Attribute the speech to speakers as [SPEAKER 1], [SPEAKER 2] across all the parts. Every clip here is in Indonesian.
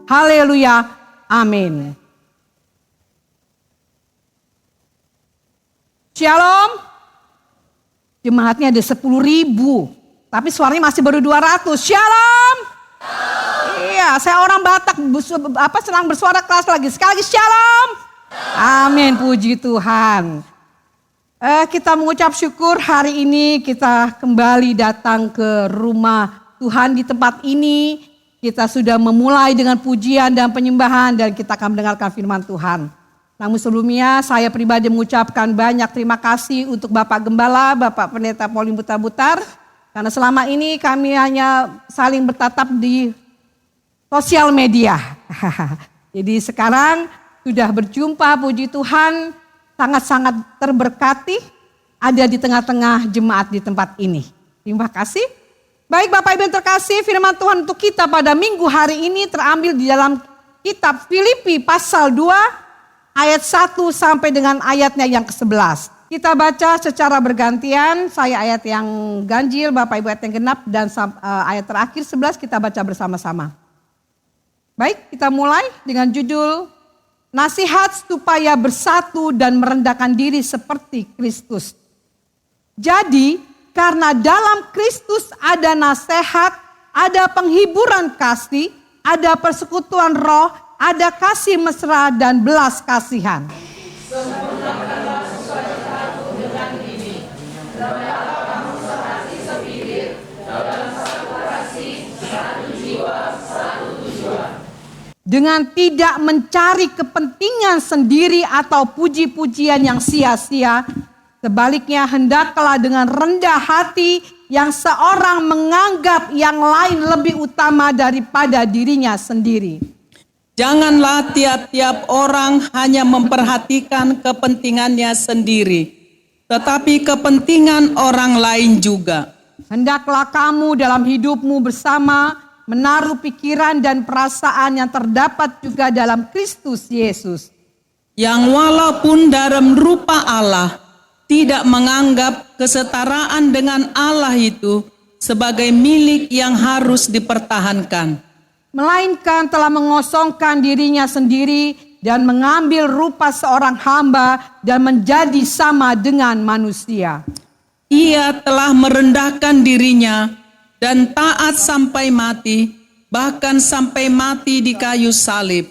[SPEAKER 1] Haleluya. Amin. Shalom. Jemaatnya ada 10.000. Tapi suaranya masih baru 200. Shalom. Iya, saya orang Batak senang bersuara keras lagi. Sekali lagi shalom. Amin, puji Tuhan. Kita mengucap syukur hari ini kita kembali datang ke rumah Tuhan di tempat ini. Kita sudah memulai dengan pujian dan penyembahan dan kita akan mendengarkan firman Tuhan. Namun sebelumnya saya pribadi mengucapkan banyak terima kasih untuk Bapak Gembala, Bapak Pendeta Pauline Butar-Butar. Karena selama ini kami hanya saling bertatap di sosial media. Jadi sekarang sudah berjumpa, puji Tuhan, sangat-sangat terberkati ada di tengah-tengah jemaat di tempat ini. Terima kasih. Baik Bapak Ibu yang terkasih, firman Tuhan untuk kita pada minggu hari ini terambil di dalam kitab Filipi pasal 2 ayat 1 sampai dengan ayatnya yang ke-11. Kita baca secara bergantian, saya ayat yang ganjil, Bapak Ibu ayat yang genap, dan ayat terakhir 11 kita baca bersama-sama. Baik, kita mulai dengan judul Nasihat supaya bersatu dan merendahkan diri seperti Kristus. Jadi, karena dalam Kristus ada nasihat, ada penghiburan kasih, ada persekutuan roh, ada kasih mesra dan belas kasihan. Sempurnakanlah sukacitamu dengan ini. Damailah kamu sehati sepikir, dalam satu kasih, satu jiwa, satu tujuan. Dengan tidak mencari kepentingan sendiri atau puji-pujian yang sia-sia, sebaliknya hendaklah dengan rendah hati yang seorang menganggap yang lain lebih utama daripada dirinya sendiri.
[SPEAKER 2] Janganlah tiap-tiap orang hanya memperhatikan kepentingannya sendiri, tetapi kepentingan orang lain juga.
[SPEAKER 1] Hendaklah kamu dalam hidupmu bersama menaruh pikiran dan perasaan yang terdapat juga dalam Kristus Yesus.
[SPEAKER 2] Yang walaupun dalam rupa Allah, tidak menganggap kesetaraan dengan Allah itu sebagai milik yang harus dipertahankan.
[SPEAKER 1] Melainkan telah mengosongkan dirinya sendiri dan mengambil rupa seorang hamba dan menjadi sama dengan manusia.
[SPEAKER 2] Ia telah merendahkan dirinya dan taat sampai mati, bahkan sampai mati di kayu salib.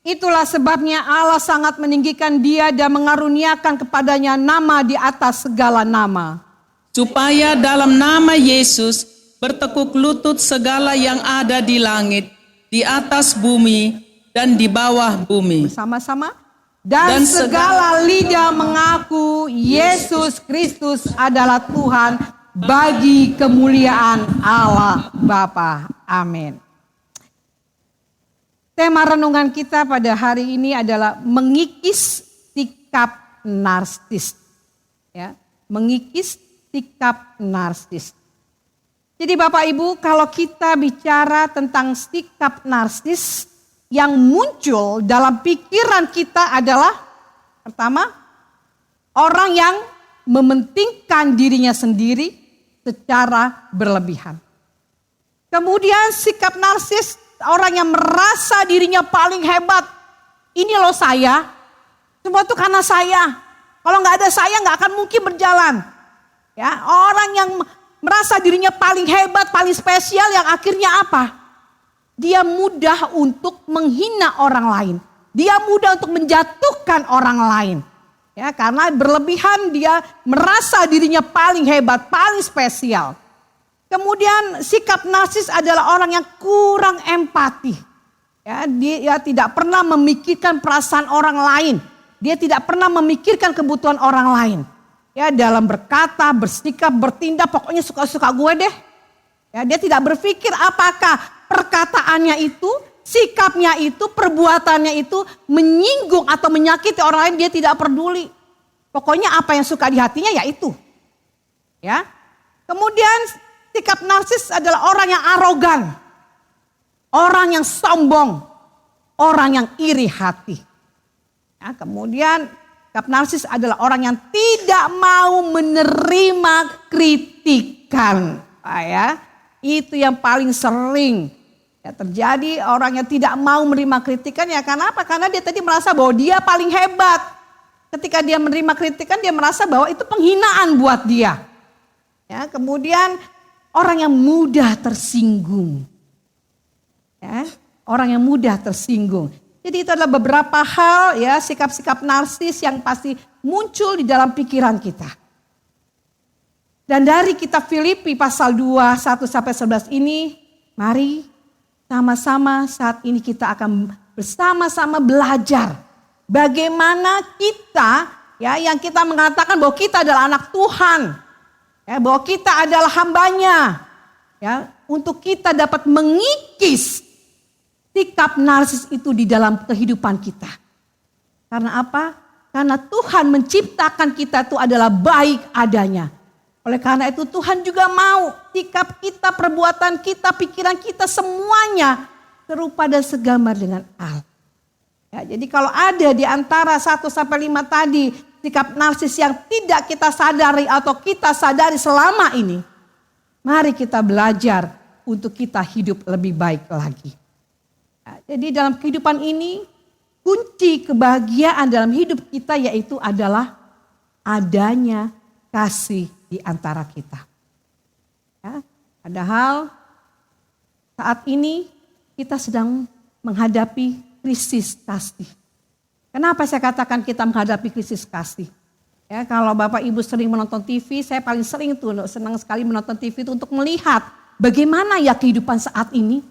[SPEAKER 1] Itulah sebabnya Allah sangat meninggikan dia dan mengaruniakan kepadanya nama di atas segala nama.
[SPEAKER 2] Supaya dalam nama Yesus bertekuk lutut segala yang ada di langit, di atas bumi, dan di bawah bumi.
[SPEAKER 1] Bersama-sama. Dan segala lidah mengaku Yesus Kristus adalah Tuhan bagi kemuliaan Allah Bapa. Amin. Tema renungan kita pada hari ini adalah mengikis sikap narsis. Ya, mengikis sikap narsis. Jadi Bapak Ibu, kalau kita bicara tentang sikap narsis, yang muncul dalam pikiran kita adalah pertama, orang yang mementingkan dirinya sendiri secara berlebihan. Kemudian sikap narsis, orang yang merasa dirinya paling hebat. Ini loh saya, semua itu karena saya. Kalau nggak ada saya nggak akan mungkin berjalan. Ya, orang yang merasa dirinya paling hebat, paling spesial, yang akhirnya apa? Dia mudah untuk menghina orang lain. Dia mudah untuk menjatuhkan orang lain. Ya, karena berlebihan dia merasa dirinya paling hebat, paling spesial. Kemudian sikap narsis adalah orang yang kurang empati. Ya, dia tidak pernah memikirkan perasaan orang lain. Dia tidak pernah memikirkan kebutuhan orang lain. Ya, dalam berkata, bersikap, bertindak, pokoknya suka-suka gue deh. Ya, dia tidak berpikir apakah perkataannya itu, sikapnya itu, perbuatannya itu menyinggung atau menyakiti orang lain, dia tidak peduli. Pokoknya apa yang suka di hatinya ya itu. Ya. Kemudian sikap narsis adalah orang yang arogan. Orang yang sombong. Orang yang iri hati. Ya, kemudian sikap narsis adalah orang yang tidak mau menerima kritikan. Ya, itu yang paling sering Ya, terjadi orang yang tidak mau menerima kritikan ya karena apa? Karena dia tadi merasa bahwa dia paling hebat. Ketika dia menerima kritikan dia merasa bahwa itu penghinaan buat dia. Ya, kemudian orang yang mudah tersinggung. Ya, orang yang mudah tersinggung. Jadi itu adalah beberapa hal ya sikap-sikap narsis yang pasti muncul di dalam pikiran kita. Dan dari kitab Filipi pasal 2 1-11 ini, mari sama-sama saat ini kita akan bersama-sama belajar bagaimana kita ya yang kita mengatakan bahwa kita adalah anak Tuhan, ya, bahwa kita adalah hambanya, ya, untuk kita dapat mengikis sikap narsis itu di dalam kehidupan kita. Karena apa? Karena Tuhan menciptakan kita itu adalah baik adanya. Oleh karena itu Tuhan juga mau sikap kita, perbuatan kita, pikiran kita semuanya serupa dan segambar dengan Allah. Ya, jadi kalau ada di antara 1-5 tadi sikap narsis yang tidak kita sadari atau kita sadari selama ini, mari kita belajar untuk kita hidup lebih baik lagi. Ya, jadi dalam kehidupan ini kunci kebahagiaan dalam hidup kita yaitu adalah adanya kasih di antara kita. Ya, padahal saat ini kita sedang menghadapi krisis kasih. Kenapa saya katakan kita menghadapi krisis kasih? Ya, kalau Bapak Ibu sering menonton TV, saya paling sering tuh senang sekali menonton TV itu untuk melihat bagaimana ya kehidupan saat ini.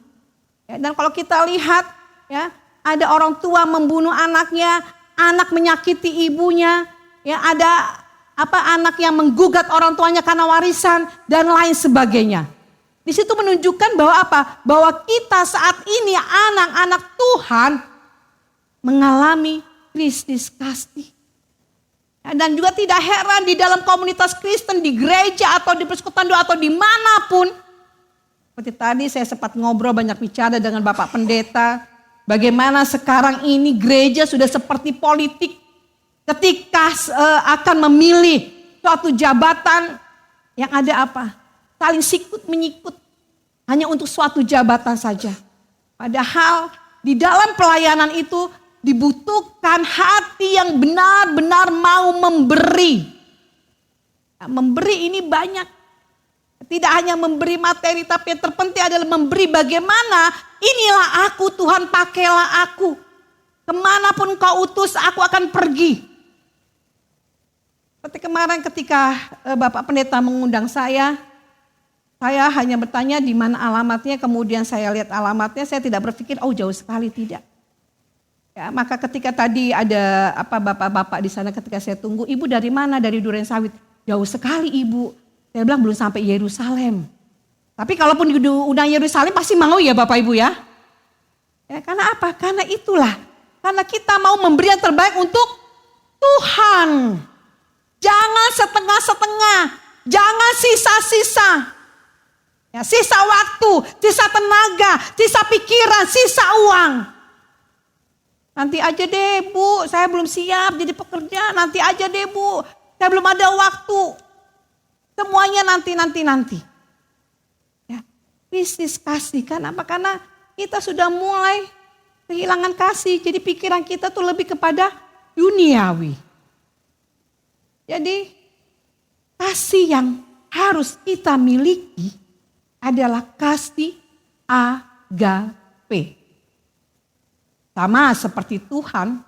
[SPEAKER 1] Ya, dan kalau kita lihat ya ada orang tua membunuh anaknya, anak menyakiti ibunya, ya ada anak yang menggugat orang tuanya karena warisan dan lain sebagainya. Di situ menunjukkan bahwa apa? Bahwa kita saat ini anak-anak Tuhan mengalami krisis kasih. Dan juga tidak heran di dalam komunitas Kristen, di gereja atau di persekutuan doa atau dimanapun. Seperti tadi saya sempat ngobrol banyak bicara dengan Bapak Pendeta. Bagaimana sekarang ini gereja sudah seperti politik. Ketika akan memilih suatu jabatan yang ada apa? Saling sikut menyikut hanya untuk suatu jabatan saja. Padahal di dalam pelayanan itu dibutuhkan hati yang benar-benar mau memberi. Nah, memberi ini banyak. Tidak hanya memberi materi tapi yang terpenting adalah memberi bagaimana inilah aku Tuhan pakailah aku. Kemanapun kau utus aku akan pergi. Seperti kemarin ketika Bapak Pendeta mengundang saya hanya bertanya di mana alamatnya, kemudian saya lihat alamatnya, saya tidak berpikir, oh jauh sekali, tidak. Ya, maka ketika tadi ada bapak-bapak di sana ketika saya tunggu, ibu dari mana? Dari Durensawit. Jauh sekali ibu. Saya bilang belum sampai Yerusalem. Tapi kalaupun diundang Yerusalem pasti mau ya Bapak Ibu ya. Ya karena apa? Karena itulah. Karena kita mau memberi yang terbaik untuk Tuhan. Jangan setengah-setengah, jangan sisa-sisa. Ya, sisa waktu, sisa tenaga, sisa pikiran, sisa uang. Nanti aja deh Bu, saya belum siap jadi pekerja, nanti aja deh Bu, saya belum ada waktu. Semuanya nanti. Ya, krisis kasih kan apa? Karena kita sudah mulai kehilangan kasih, jadi pikiran kita tuh lebih kepada duniawi. Jadi kasih yang harus kita miliki adalah kasih agape. Sama seperti Tuhan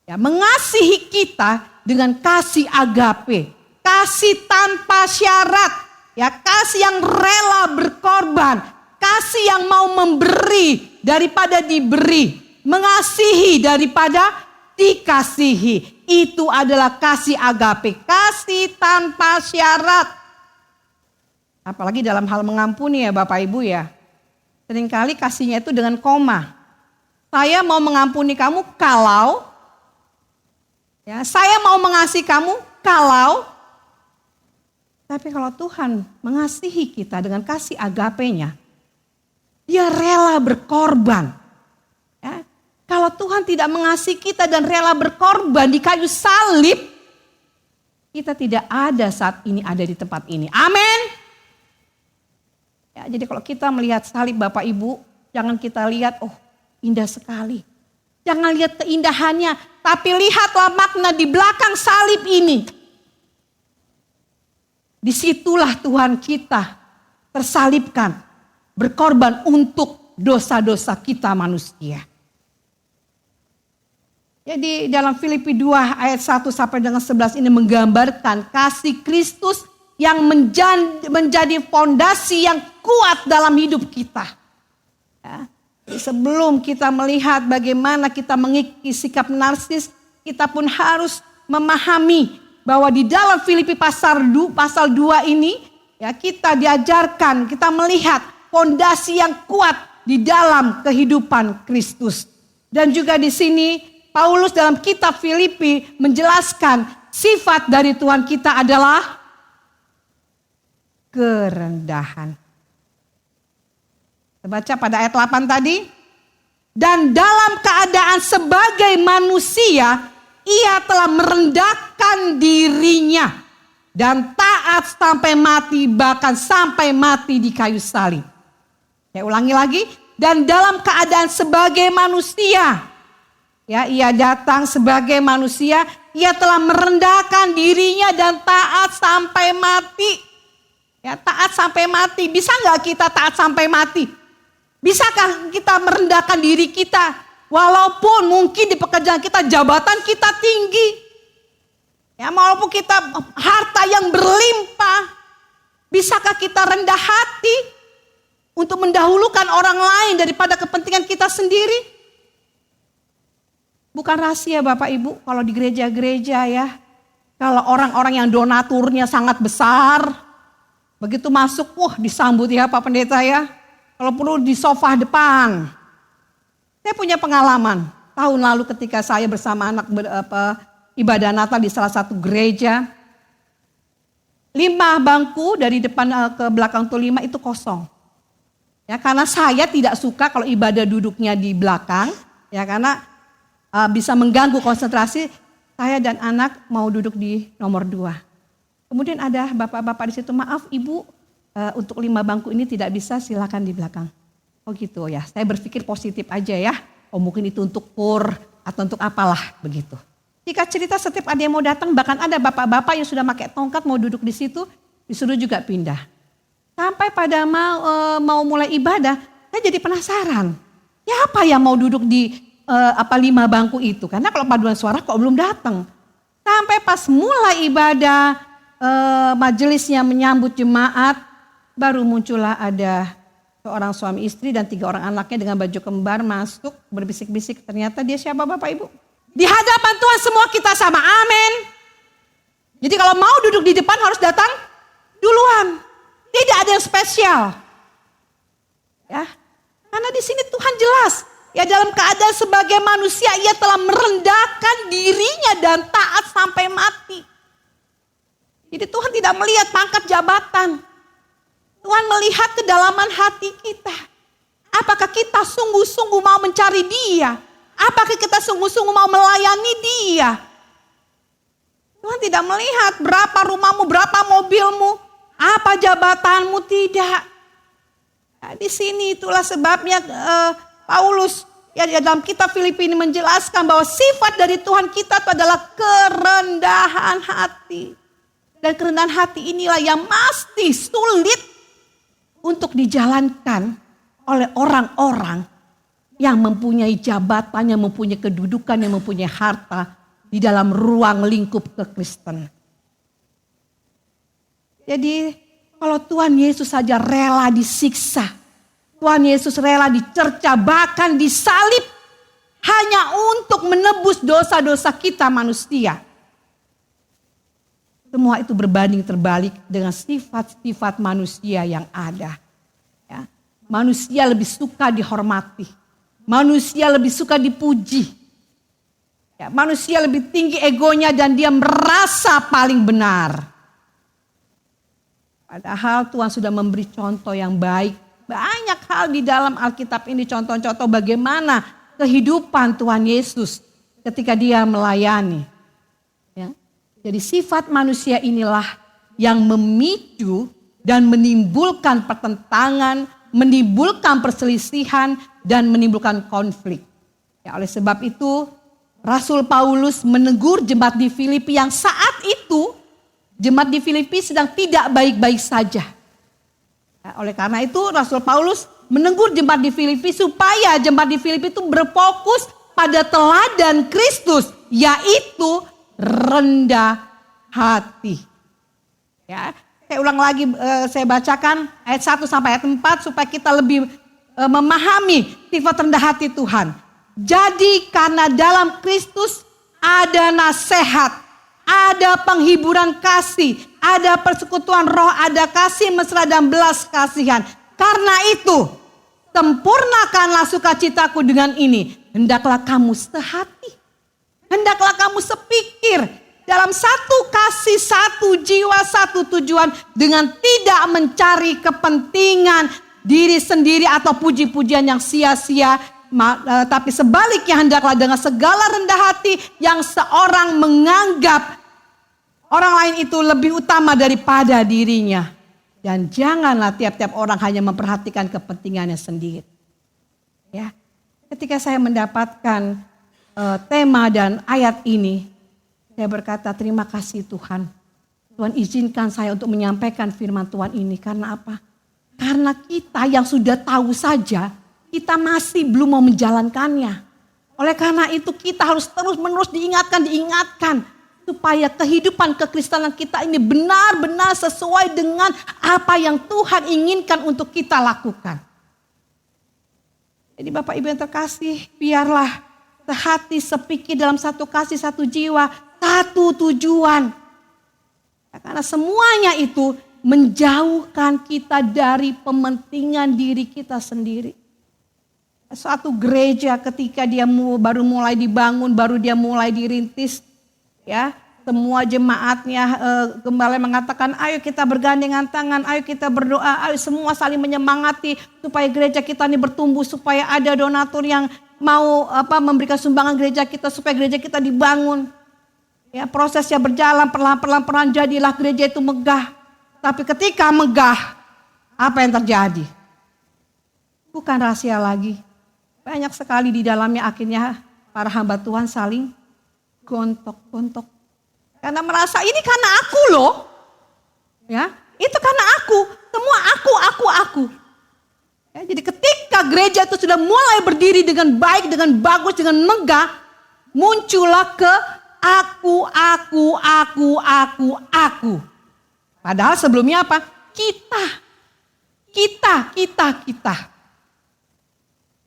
[SPEAKER 1] ya, mengasihi kita dengan kasih agape. Kasih tanpa syarat. Ya, kasih yang rela berkorban. Kasih yang mau memberi daripada diberi. Mengasihi daripada dikasihi. Itu adalah kasih agape, kasih tanpa syarat. Apalagi dalam hal mengampuni ya Bapak Ibu ya. Seringkali kasihnya itu dengan koma. Saya mau mengampuni kamu kalau, ya, saya mau mengasihi kamu kalau. Tapi kalau Tuhan mengasihi kita dengan kasih agapenya, dia rela berkorban. Ya. Kalau Tuhan tidak mengasihi kita dan rela berkorban di kayu salib, kita tidak ada saat ini ada di tempat ini. Amin. Ya, jadi kalau kita melihat salib Bapak Ibu, Jangan kita lihat, oh indah sekali. Jangan lihat keindahannya, tapi lihatlah makna di belakang salib ini. Disitulah Tuhan kita tersalibkan, berkorban untuk dosa-dosa kita manusia. Jadi dalam Filipi 2 ayat 1 sampai dengan 11 ini menggambarkan kasih Kristus yang menjadi fondasi yang kuat dalam hidup kita. Ya. Sebelum kita melihat bagaimana kita mengikuti sikap narsis, kita pun harus memahami bahwa di dalam Filipi pasal 2 ini ya kita diajarkan, kita melihat fondasi yang kuat di dalam kehidupan Kristus. Dan juga di sini Paulus dalam kitab Filipi menjelaskan sifat dari Tuhan kita adalah kerendahan. Kita baca pada ayat 8 tadi. Dan dalam keadaan sebagai manusia, ia telah merendahkan dirinya dan taat sampai mati, bahkan sampai mati di kayu salib. Saya ulangi lagi. Dan dalam keadaan sebagai manusia, ya, ia datang sebagai manusia, ia telah merendahkan dirinya dan taat sampai mati. Ya, taat sampai mati. Bisa nggak kita taat sampai mati? Bisakah kita merendahkan diri kita? Walaupun mungkin di pekerjaan kita, jabatan kita tinggi. Ya, walaupun kita harta yang berlimpah. Bisakah kita rendah hati untuk mendahulukan orang lain daripada kepentingan kita sendiri? Bukan rahasia Bapak Ibu, kalau di gereja-gereja ya, kalau orang-orang yang donaturnya sangat besar, begitu masuk, disambut ya Pak Pendeta ya, kalau perlu di sofa depan. Saya punya pengalaman, tahun lalu ketika saya bersama anak ibadah Natal di salah satu gereja, 5 bangku dari depan ke belakang tuh 5 itu kosong. Ya, karena saya tidak suka kalau ibadah duduknya di belakang, ya karena bisa mengganggu konsentrasi, saya dan anak mau duduk di nomor 2. Kemudian ada bapak-bapak di situ, maaf ibu, untuk 5 bangku ini tidak bisa, silakan di belakang. Oh gitu ya, saya berpikir positif aja ya. Oh mungkin itu untuk kur atau untuk apalah begitu. Jika cerita setiap ada yang mau datang, bahkan ada bapak-bapak yang sudah pakai tongkat mau duduk di situ, disuruh juga pindah. Sampai pada mau mulai ibadah, saya jadi penasaran. Ya apa yang mau duduk di 5 bangku itu, karena kalau paduan suara kok belum datang. Sampai pas mulai ibadah, majelisnya menyambut jemaat, baru muncullah ada seorang suami istri dan 3 orang anaknya dengan baju kembar masuk berbisik-bisik. Ternyata dia siapa Bapak Ibu? Di hadapan Tuhan semua kita sama, amin. Jadi kalau mau duduk di depan harus datang duluan. Tidak ada yang spesial. Ya, karena di sini Tuhan jelas. Ya dalam keadaan sebagai manusia ia telah merendahkan dirinya dan taat sampai mati. Jadi Tuhan tidak melihat pangkat jabatan. Tuhan melihat kedalaman hati kita. Apakah kita sungguh-sungguh mau mencari Dia? Apakah kita sungguh-sungguh mau melayani Dia? Tuhan tidak melihat berapa rumahmu, berapa mobilmu, apa jabatanmu, tidak. Nah, di sini itulah sebabnya Paulus ya dalam kitab Filipi ini menjelaskan bahwa sifat dari Tuhan kita itu adalah kerendahan hati. Dan kerendahan hati inilah yang pasti sulit untuk dijalankan oleh orang-orang yang mempunyai jabatan, yang mempunyai kedudukan, yang mempunyai harta di dalam ruang lingkup kekristen. Jadi kalau Tuhan Yesus saja rela disiksa, Tuhan Yesus rela dicerca, bahkan disalib hanya untuk menebus dosa-dosa kita manusia. Semua itu berbanding terbalik dengan sifat-sifat manusia yang ada. Ya. Manusia lebih suka dihormati. Manusia lebih suka dipuji. Ya, manusia lebih tinggi egonya dan dia merasa paling benar. Padahal Tuhan sudah memberi contoh yang baik. Banyak hal di dalam Alkitab ini contoh-contoh bagaimana kehidupan Tuhan Yesus ketika dia melayani. Ya. Jadi sifat manusia inilah yang memicu dan menimbulkan pertentangan, menimbulkan perselisihan dan menimbulkan konflik. Ya, oleh sebab itu Rasul Paulus menegur jemaat di Filipi yang saat itu jemaat di Filipi sedang tidak baik-baik saja. Ya, oleh karena itu Rasul Paulus menegur jemaat di Filipi supaya jemaat di Filipi itu berfokus pada teladan Kristus, yaitu rendah hati. Ya, saya ulang lagi, saya bacakan ayat 1 sampai ayat 4 supaya kita lebih memahami sifat rendah hati Tuhan. Jadi karena dalam Kristus ada nasihat, ada penghiburan kasih, ada persekutuan roh, ada kasih mesra dan belas kasihan. Karena itu, sempurnakanlah sukacitaku dengan ini. Hendaklah kamu sehati, hendaklah kamu sepikir, dalam satu kasih, satu jiwa, satu tujuan, dengan tidak mencari kepentingan diri sendiri atau puji-pujian yang sia-sia. Tapi sebaliknya hendaklah dengan segala rendah hati yang seorang menganggap orang lain itu lebih utama daripada dirinya. Dan janganlah tiap-tiap orang hanya memperhatikan kepentingannya sendiri. Ya, ketika saya mendapatkan tema dan ayat ini, saya berkata terima kasih Tuhan. Tuhan izinkan saya untuk menyampaikan firman Tuhan ini. Karena apa? Karena kita yang sudah tahu saja, kita masih belum mau menjalankannya. Oleh karena itu kita harus terus-menerus diingatkan. Supaya kehidupan kekristenan kita ini benar-benar sesuai dengan apa yang Tuhan inginkan untuk kita lakukan. Jadi Bapak Ibu yang terkasih, biarlah sehati sepikir dalam satu kasih, satu jiwa, satu tujuan. Karena semuanya itu menjauhkan kita dari pementingan diri kita sendiri. Suatu gereja ketika dia baru mulai dibangun, baru dia mulai dirintis, ya, semua jemaatnya gembala mengatakan, ayo kita bergandengan tangan, ayo kita berdoa, ayo semua saling menyemangati supaya gereja kita ini bertumbuh, supaya ada donatur yang mau memberikan sumbangan gereja kita supaya gereja kita dibangun. Ya, prosesnya berjalan perlahan-lahan jadilah gereja itu megah. Tapi ketika megah, apa yang terjadi? Bukan rahasia lagi. Banyak sekali di dalamnya akhirnya para hamba Tuhan saling gontok-gontok. Karena merasa ini karena aku loh. Ya, itu karena aku. Semua aku. Ya, jadi ketika gereja itu sudah mulai berdiri dengan baik, dengan bagus, dengan megah, muncullah ke aku. Padahal sebelumnya apa? Kita.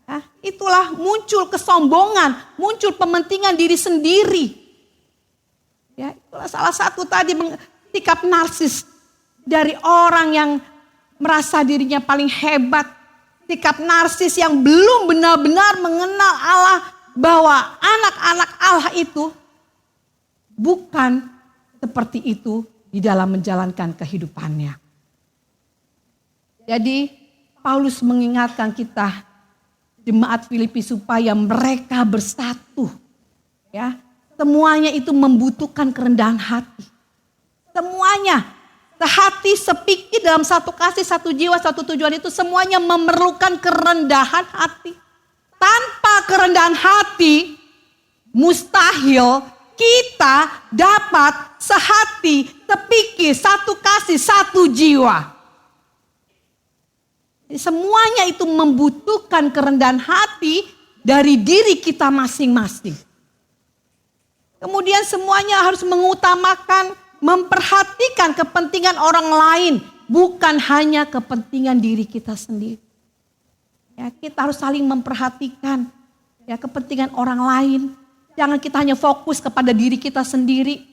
[SPEAKER 1] Ya, itulah muncul kesombongan, muncul pementingan diri sendiri. Ya, itulah salah satu tadi sikap narsis dari orang yang merasa dirinya paling hebat. Sikap narsis yang belum benar-benar mengenal Allah, bahwa anak-anak Allah itu bukan seperti itu di dalam menjalankan kehidupannya. Jadi Paulus mengingatkan kita jemaat Filipi supaya mereka bersatu. Ya, semuanya itu membutuhkan kerendahan hati. Semuanya sehati sepikir dalam satu kasih, satu jiwa, satu tujuan itu semuanya memerlukan kerendahan hati. Tanpa kerendahan hati mustahil kita dapat sehati, sepikir, satu kasih, satu jiwa. Semuanya itu membutuhkan kerendahan hati dari diri kita masing-masing. Kemudian semuanya harus mengutamakan, memperhatikan kepentingan orang lain, bukan hanya kepentingan diri kita sendiri. Ya, kita harus saling memperhatikan ya kepentingan orang lain. Jangan kita hanya fokus kepada diri kita sendiri.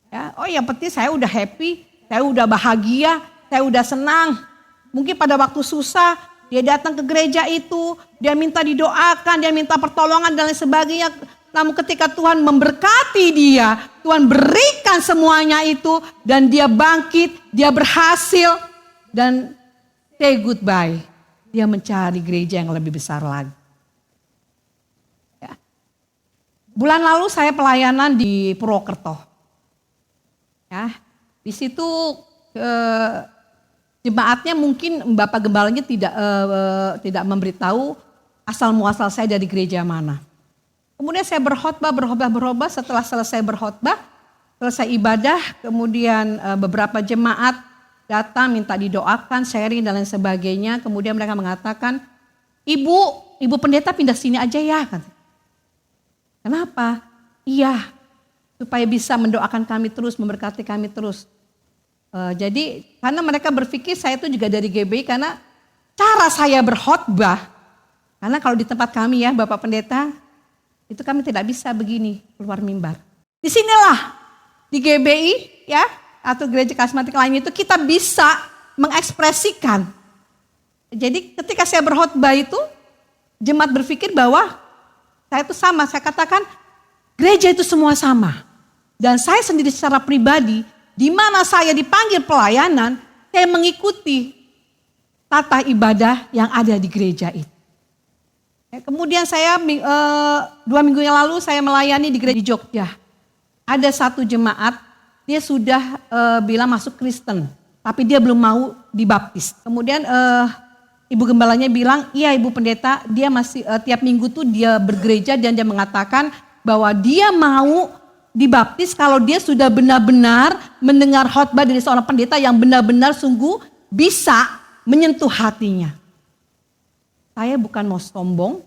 [SPEAKER 1] Ya, oh yang penting saya udah happy, saya udah bahagia, saya udah senang. Mungkin pada waktu susah, dia datang ke gereja itu, dia minta didoakan, dia minta pertolongan dan lain sebagainya. Namun ketika Tuhan memberkati dia, Tuhan berikan semuanya itu, dan dia bangkit, dia berhasil, dan say goodbye. Dia mencari gereja yang lebih besar lagi. Ya. Bulan lalu saya pelayanan di Purwokerto. Ya, di situ Jemaatnya mungkin Bapak Gembalanya tidak memberitahu asal muasal saya dari gereja mana. Kemudian saya berkhotbah. Setelah selesai berkhotbah, selesai ibadah, kemudian beberapa jemaat datang minta didoakan, sharing dan lain sebagainya. Kemudian mereka mengatakan, Ibu pendeta pindah sini aja ya. Kenapa? Iya, supaya bisa mendoakan kami terus, memberkati kami terus. Jadi karena mereka berpikir saya itu juga dari GBI karena cara saya berkhotbah. Karena kalau di tempat kami ya Bapak Pendeta, itu kami tidak bisa begini keluar mimbar. Disinilah di GBI ya atau gereja karismatik lain itu kita bisa mengekspresikan. Jadi ketika saya berkhotbah itu jemaat berpikir bahwa saya itu sama. Saya katakan gereja itu semua sama. Dan saya sendiri secara pribadi di mana saya dipanggil pelayanan, saya mengikuti tata ibadah yang ada di gereja itu. Kemudian saya 2 minggu yang lalu saya melayani di gereja di Jogja. Ada satu jemaat, dia sudah bilang masuk Kristen, tapi dia belum mau dibaptis. Kemudian ibu gembalanya bilang, iya Ibu Pendeta, dia masih tiap minggu tuh dia bergereja dan dia mengatakan bahwa dia mau dibaptis kalau dia sudah benar-benar mendengar khotbah dari seorang pendeta yang benar-benar sungguh bisa menyentuh hatinya. Saya bukan mau sombong,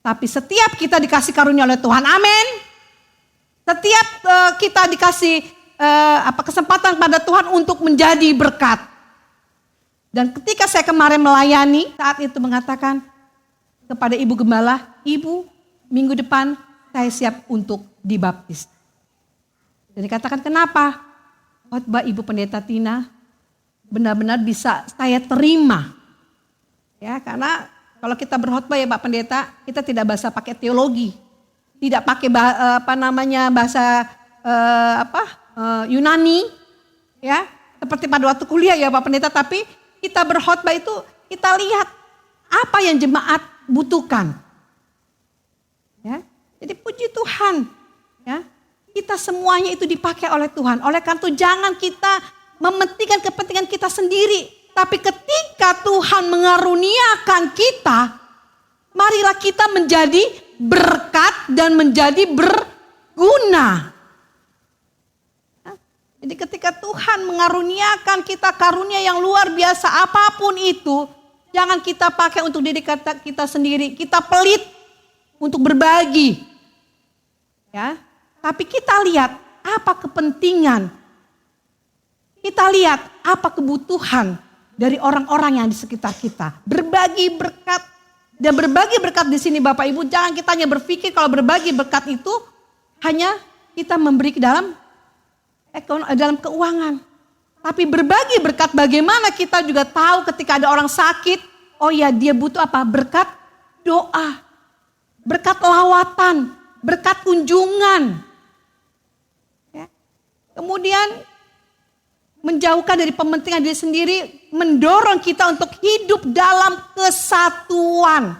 [SPEAKER 1] tapi setiap kita dikasih karunia oleh Tuhan, amin. Setiap kita dikasih kesempatan pada Tuhan untuk menjadi berkat. Dan ketika saya kemarin melayani, saat itu mengatakan kepada Ibu Gembala, Ibu minggu depan saya siap untuk dibaptis. Jadi katakan kenapa? Khotbah Ibu Pendeta Tina benar-benar bisa saya terima. Ya, karena kalau kita berkhotbah ya Pak Pendeta, kita tidak bahasa pakai teologi. Tidak pakai bahasa Yunani ya, seperti pada waktu kuliah ya Pak Pendeta, tapi kita berkhotbah itu kita lihat apa yang jemaat butuhkan. Ya. Jadi puji Tuhan ya. Kita semuanya itu dipakai oleh Tuhan. Oleh karena itu jangan kita mementingkan kepentingan kita sendiri. Tapi ketika Tuhan mengaruniakan kita, marilah kita menjadi berkat dan menjadi berguna. Jadi ketika Tuhan mengaruniakan kita karunia yang luar biasa apapun itu, jangan kita pakai untuk diri kita sendiri. Kita pelit untuk berbagi. Ya, tapi kita lihat apa kepentingan. Kita lihat apa kebutuhan dari orang-orang yang di sekitar kita. Berbagi berkat. Dan berbagi berkat di sini Bapak Ibu, jangan kita hanya berpikir kalau berbagi berkat itu hanya kita memberi ke dalam keuangan. Tapi berbagi berkat bagaimana kita juga tahu ketika ada orang sakit, oh ya dia butuh apa? Berkat doa, berkat lawatan, berkat kunjungan. Ya. Kemudian menjauhkan dari pementingan diri sendiri, mendorong kita untuk hidup dalam kesatuan.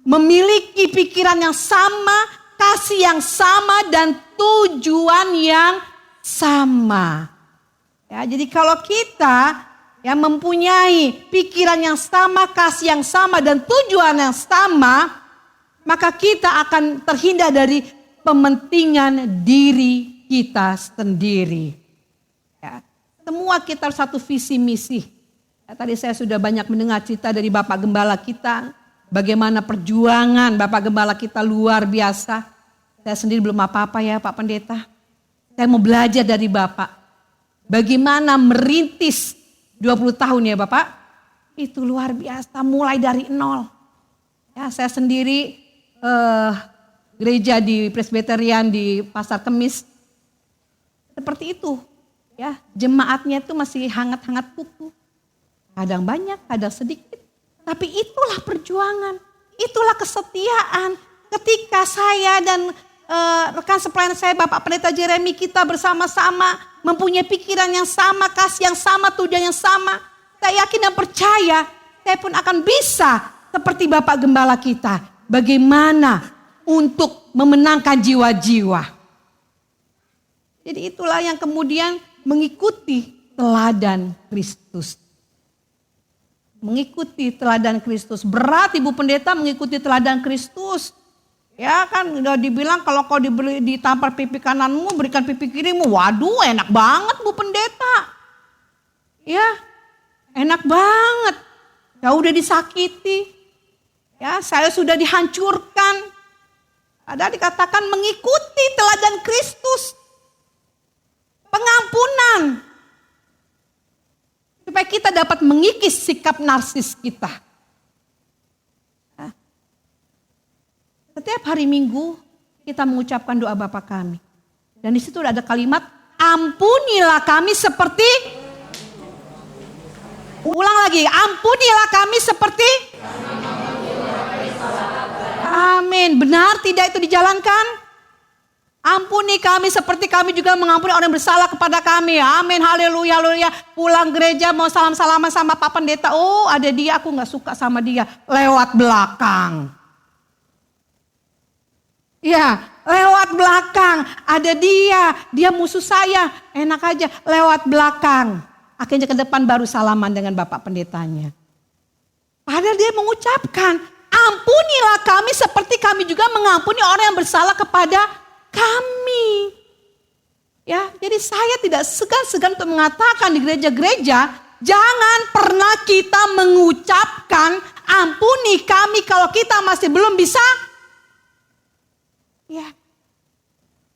[SPEAKER 1] Memiliki pikiran yang sama, kasih yang sama, dan tujuan yang sama. Ya, jadi kalau kita yang mempunyai pikiran yang sama, kasih yang sama, dan tujuan yang sama, maka kita akan terhindar dari pementingan diri kita sendiri. Ya. Semua kita satu visi misi. Ya, tadi saya sudah banyak mendengar cerita dari Bapak Gembala kita. Bagaimana perjuangan Bapak Gembala kita luar biasa. Saya sendiri belum apa-apa ya Pak Pendeta. Saya mau belajar dari Bapak. Bagaimana merintis 20 tahun ya Bapak. Itu luar biasa mulai dari nol. Ya, saya sendiri gereja di Presbyterian di Pasar Kemis. Seperti itu. Ya, jemaatnya itu masih hangat-hangat kuku. Kadang banyak, kadang sedikit. Tapi itulah perjuangan, itulah kesetiaan. Ketika saya dan rekan sepelayanan saya Bapak Pendeta Jeremy kita bersama-sama mempunyai pikiran yang sama, kasih yang sama, tujuan yang sama. Saya yakin dan percaya saya pun akan bisa seperti Bapak Gembala kita. Bagaimana untuk memenangkan jiwa-jiwa. Jadi itulah yang kemudian mengikuti teladan Kristus. mengikuti teladan Kristus. Berat Ibu Pendeta mengikuti teladan Kristus. Ya kan udah dibilang kalau kau ditampar pipi kananmu, berikan pipi kirimu. Waduh, enak banget Bu Pendeta. Ya, enak banget. Ya udah disakiti. Ya, saya sudah dihancurkan. Ada dikatakan mengikuti teladan Kristus. Pengampunan. Supaya kita dapat mengikis sikap narsis kita. Setiap hari Minggu kita mengucapkan doa Bapa kami. Dan di situ ada kalimat, ampunilah kami seperti, ulang lagi, ampunilah kami seperti, amin. Benar tidak itu dijalankan? Ampuni kami seperti kami juga mengampuni orang yang bersalah kepada kami. Amin, haleluya, haleluya. Pulang gereja mau salam-salaman sama Pak Pendeta. Oh ada dia, aku gak suka sama dia. Lewat belakang. Ya, lewat belakang. Ada dia musuh saya. Enak aja, lewat belakang. Akhirnya ke depan baru salaman dengan Bapak Pendetanya. Padahal dia mengucapkan, ampunilah kami seperti kami juga mengampuni orang yang bersalah kepada kami. Ya, jadi saya tidak segan-segan untuk mengatakan di gereja-gereja, jangan pernah kita mengucapkan ampuni kami kalau kita masih belum bisa. Ya.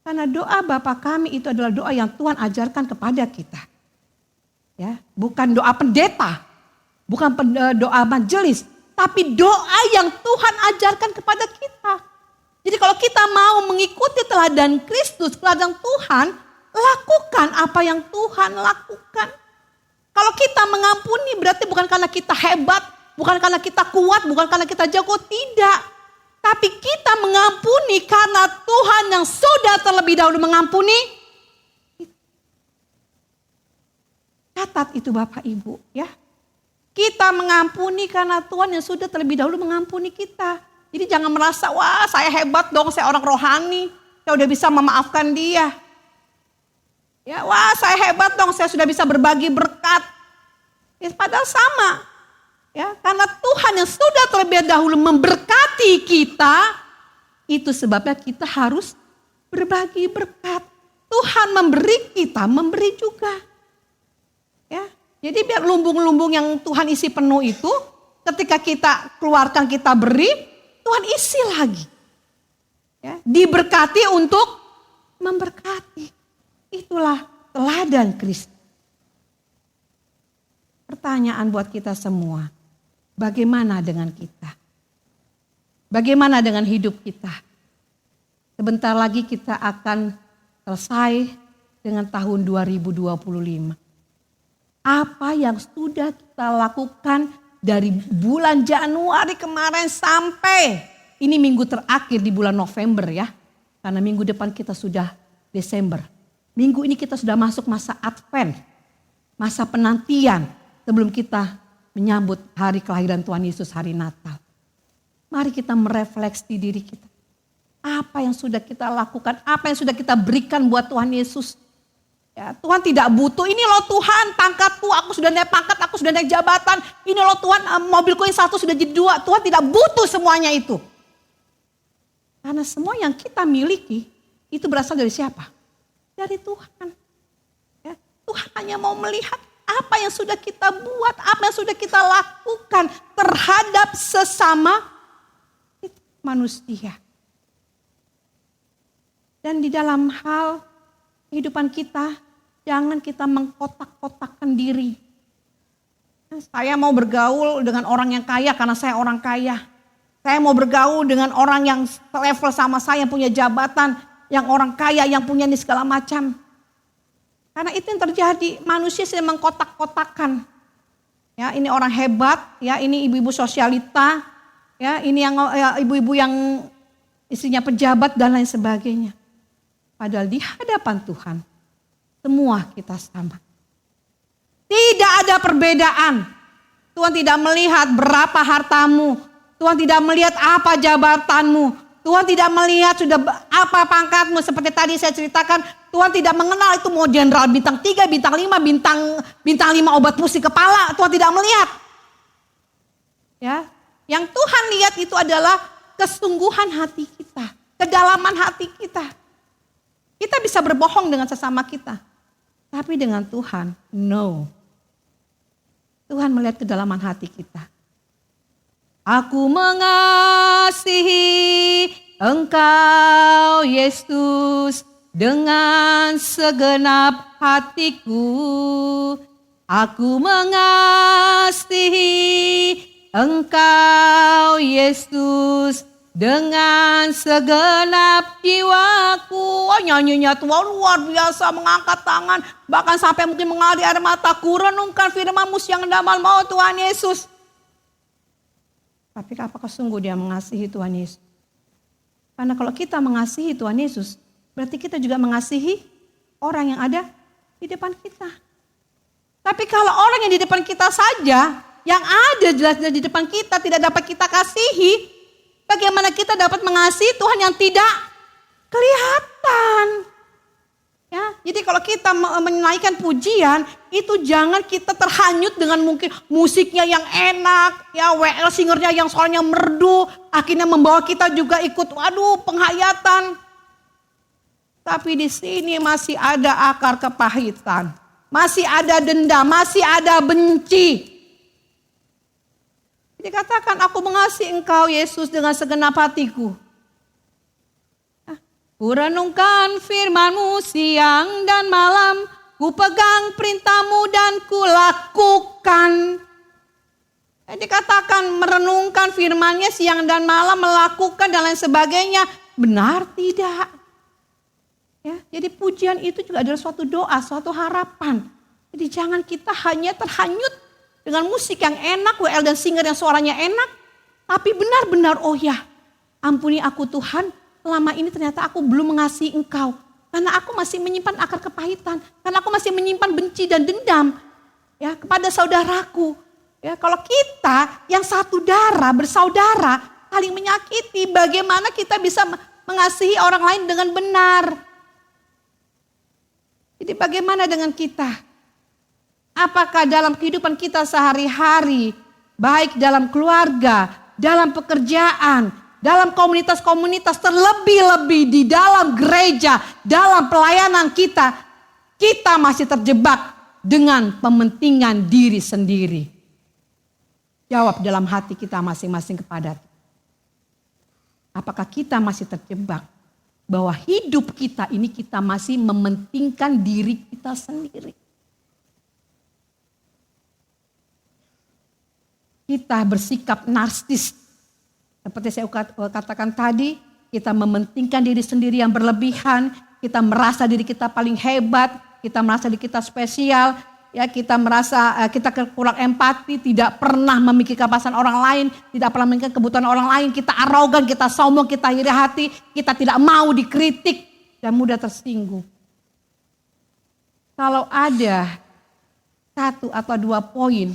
[SPEAKER 1] Karena doa Bapa kami itu adalah doa yang Tuhan ajarkan kepada kita. Ya, bukan doa pendeta, bukan doa majelis, tapi doa yang Tuhan ajarkan kepada kita. Jadi kalau kita mau mengikuti teladan Kristus, teladan Tuhan, lakukan apa yang Tuhan lakukan. Kalau kita mengampuni berarti bukan karena kita hebat, bukan karena kita kuat, bukan karena kita jago, tidak. Tapi kita mengampuni karena Tuhan yang sudah terlebih dahulu mengampuni. Catat itu Bapak Ibu ya. Kita mengampuni karena Tuhan yang sudah terlebih dahulu mengampuni kita. Jadi jangan merasa, wah saya hebat dong, saya orang rohani. Saya udah bisa memaafkan dia. Ya, wah saya hebat dong, saya sudah bisa berbagi berkat. Ya, padahal sama. Ya, karena Tuhan yang sudah terlebih dahulu memberkati kita, itu sebabnya kita harus berbagi berkat. Tuhan memberi, kita memberi juga. Ya, jadi biar lumbung-lumbung yang Tuhan isi penuh itu, ketika kita keluarkan, kita beri, Tuhan isi lagi. Ya, diberkati untuk memberkati. Itulah teladan Kristus. Pertanyaan buat kita semua. Bagaimana dengan kita? Bagaimana dengan hidup kita? Sebentar lagi kita akan selesai dengan tahun 2025. Apa yang sudah kita lakukan dari bulan Januari kemarin sampai ini minggu terakhir di bulan November ya. Karena minggu depan kita sudah Desember. Minggu ini kita sudah masuk masa Advent. Masa penantian sebelum kita menyambut hari kelahiran Tuhan Yesus, hari Natal. Mari kita merefleksi diri kita. Apa yang sudah kita lakukan, apa yang sudah kita berikan buat Tuhan Yesus. Ya, Tuhan tidak butuh, ini loh Tuhan pangkatku, aku sudah naik pangkat, aku sudah naik jabatan. Ini loh Tuhan mobilku yang satu sudah jadi dua. Tuhan tidak butuh semuanya itu. Karena semua yang kita miliki itu berasal dari siapa? Dari Tuhan. Ya, Tuhan hanya mau melihat apa yang sudah kita buat, apa yang sudah kita lakukan terhadap sesama manusia. Dan di dalam hal kehidupan kita, jangan kita mengkotak-kotakkan diri. Saya mau bergaul dengan orang yang kaya karena saya orang kaya. Saya mau bergaul dengan orang yang level sama saya, yang punya jabatan, yang orang kaya, yang punya ini segala macam. Karena itu yang terjadi, manusia sedang mengkotak-kotakkan. Ya, ini orang hebat, ya ini ibu-ibu sosialita, ya ini yang ibu-ibu yang istrinya pejabat dan lain sebagainya. Padahal di hadapan Tuhan, semua kita sama. Tidak ada perbedaan. Tuhan tidak melihat berapa hartamu. Tuhan tidak melihat apa jabatanmu. Tuhan tidak melihat sudah apa pangkatmu. Seperti tadi saya ceritakan, Tuhan tidak mengenal itu mau jenderal bintang 3, bintang 5, bintang 5 obat pusing kepala. Tuhan tidak melihat. Ya, yang Tuhan lihat itu adalah kesungguhan hati kita, kedalaman hati kita. Kita bisa berbohong dengan sesama kita, tapi dengan Tuhan, no. Tuhan melihat kedalaman hati kita. Aku mengasihi Engkau Yesus dengan segenap hatiku. Aku mengasihi Engkau Yesus dengan segenap jiwaku. Oh, nyanyinya Tuhan luar biasa, mengangkat tangan. Bahkan sampai mungkin mengalir air mataku. Renungkan firman-Mu siang dan malam, oh Tuhan Yesus. Tapi apakah sungguh dia mengasihi Tuhan Yesus? Karena kalau kita mengasihi Tuhan Yesus, berarti kita juga mengasihi orang yang ada di depan kita. Tapi kalau orang yang di depan kita saja, yang ada jelas-jelas di depan kita tidak dapat kita kasihi, bagaimana kita dapat mengasihi Tuhan yang tidak kelihatan? Ya, jadi kalau kita menaikkan pujian, itu jangan kita terhanyut dengan mungkin musiknya yang enak, ya WL singernya yang suaranya merdu, akhirnya membawa kita juga ikut, waduh, penghayatan. Tapi di sini masih ada akar kepahitan, masih ada dendam, masih ada benci. Jadi katakan, aku mengasihi Engkau Yesus dengan segenap hatiku. Ku renungkan firman-Mu siang dan malam, ku pegang perintah-Mu dan ku lakukan. Jadi katakan merenungkan firman-Nya siang dan malam, melakukan dan lain sebagainya. Benar tidak? Ya, jadi pujian itu juga adalah suatu doa, suatu harapan. Jadi jangan kita hanya terhanyut dengan musik yang enak, WL dan singer yang suaranya enak. Tapi benar-benar, oh ya, ampuni aku Tuhan, selama ini ternyata aku belum mengasihi Engkau. Karena aku masih menyimpan akar kepahitan. Karena aku masih menyimpan benci dan dendam, ya, kepada saudaraku. Ya, kalau kita yang satu darah, bersaudara, saling menyakiti, bagaimana kita bisa mengasihi orang lain dengan benar? Jadi bagaimana dengan kita? Apakah dalam kehidupan kita sehari-hari, baik dalam keluarga, dalam pekerjaan, dalam komunitas-komunitas, terlebih-lebih di dalam gereja, dalam pelayanan kita, kita masih terjebak dengan pementingan diri sendiri? Jawab dalam hati kita masing-masing kepada Tuhan. Apakah kita masih terjebak bahwa hidup kita ini kita masih mementingkan diri kita sendiri? Kita bersikap narsis. Seperti saya katakan tadi, kita mementingkan diri sendiri yang berlebihan, kita merasa diri kita paling hebat, kita merasa diri kita spesial, ya, kita merasa kita kurang empati, tidak pernah memikirkan perasaan orang lain, tidak pernah memikirkan kebutuhan orang lain, kita arogan, kita sombong, kita iri hati, kita tidak mau dikritik dan mudah tersinggung. Kalau ada satu atau dua poin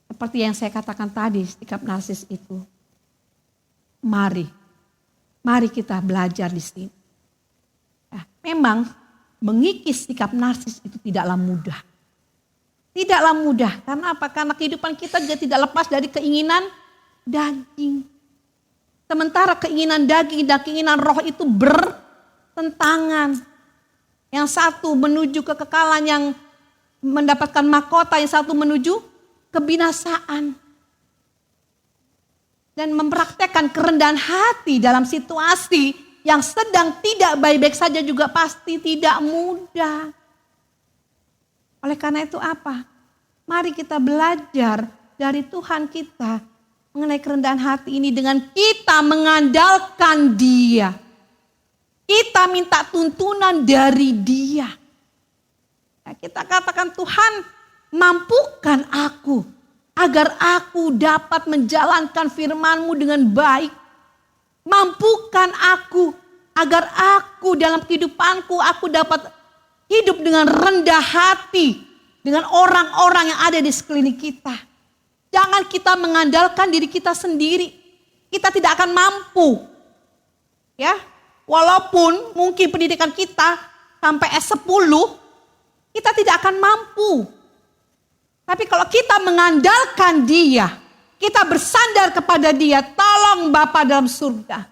[SPEAKER 1] seperti yang saya katakan tadi, sikap narsis itu, mari kita belajar di sini. Nah, memang mengikis sikap narsis itu tidaklah mudah. Tidaklah mudah, karena apa? Karena kehidupan kita juga tidak lepas dari keinginan daging. Sementara keinginan daging dan keinginan roh itu bertentangan. Yang satu menuju kekekalan yang mendapatkan mahkota, yang satu menuju kebinasaan. Dan mempraktekkan kerendahan hati dalam situasi yang sedang tidak baik-baik saja juga pasti tidak mudah. Oleh karena itu apa? Mari kita belajar dari Tuhan kita mengenai kerendahan hati ini dengan kita mengandalkan Dia. Kita minta tuntunan dari Dia. Nah, kita katakan, Tuhan, mampukan aku agar aku dapat menjalankan firman-Mu dengan baik. Mampukan aku agar aku dalam kehidupanku aku dapat hidup dengan rendah hati dengan orang-orang yang ada di sekeliling kita. Jangan kita mengandalkan diri kita sendiri. Kita tidak akan mampu. Ya, walaupun mungkin pendidikan kita sampai S10, kita tidak akan mampu. Tapi kalau kita mengandalkan Dia, kita bersandar kepada Dia. Tolong Bapa dalam surga,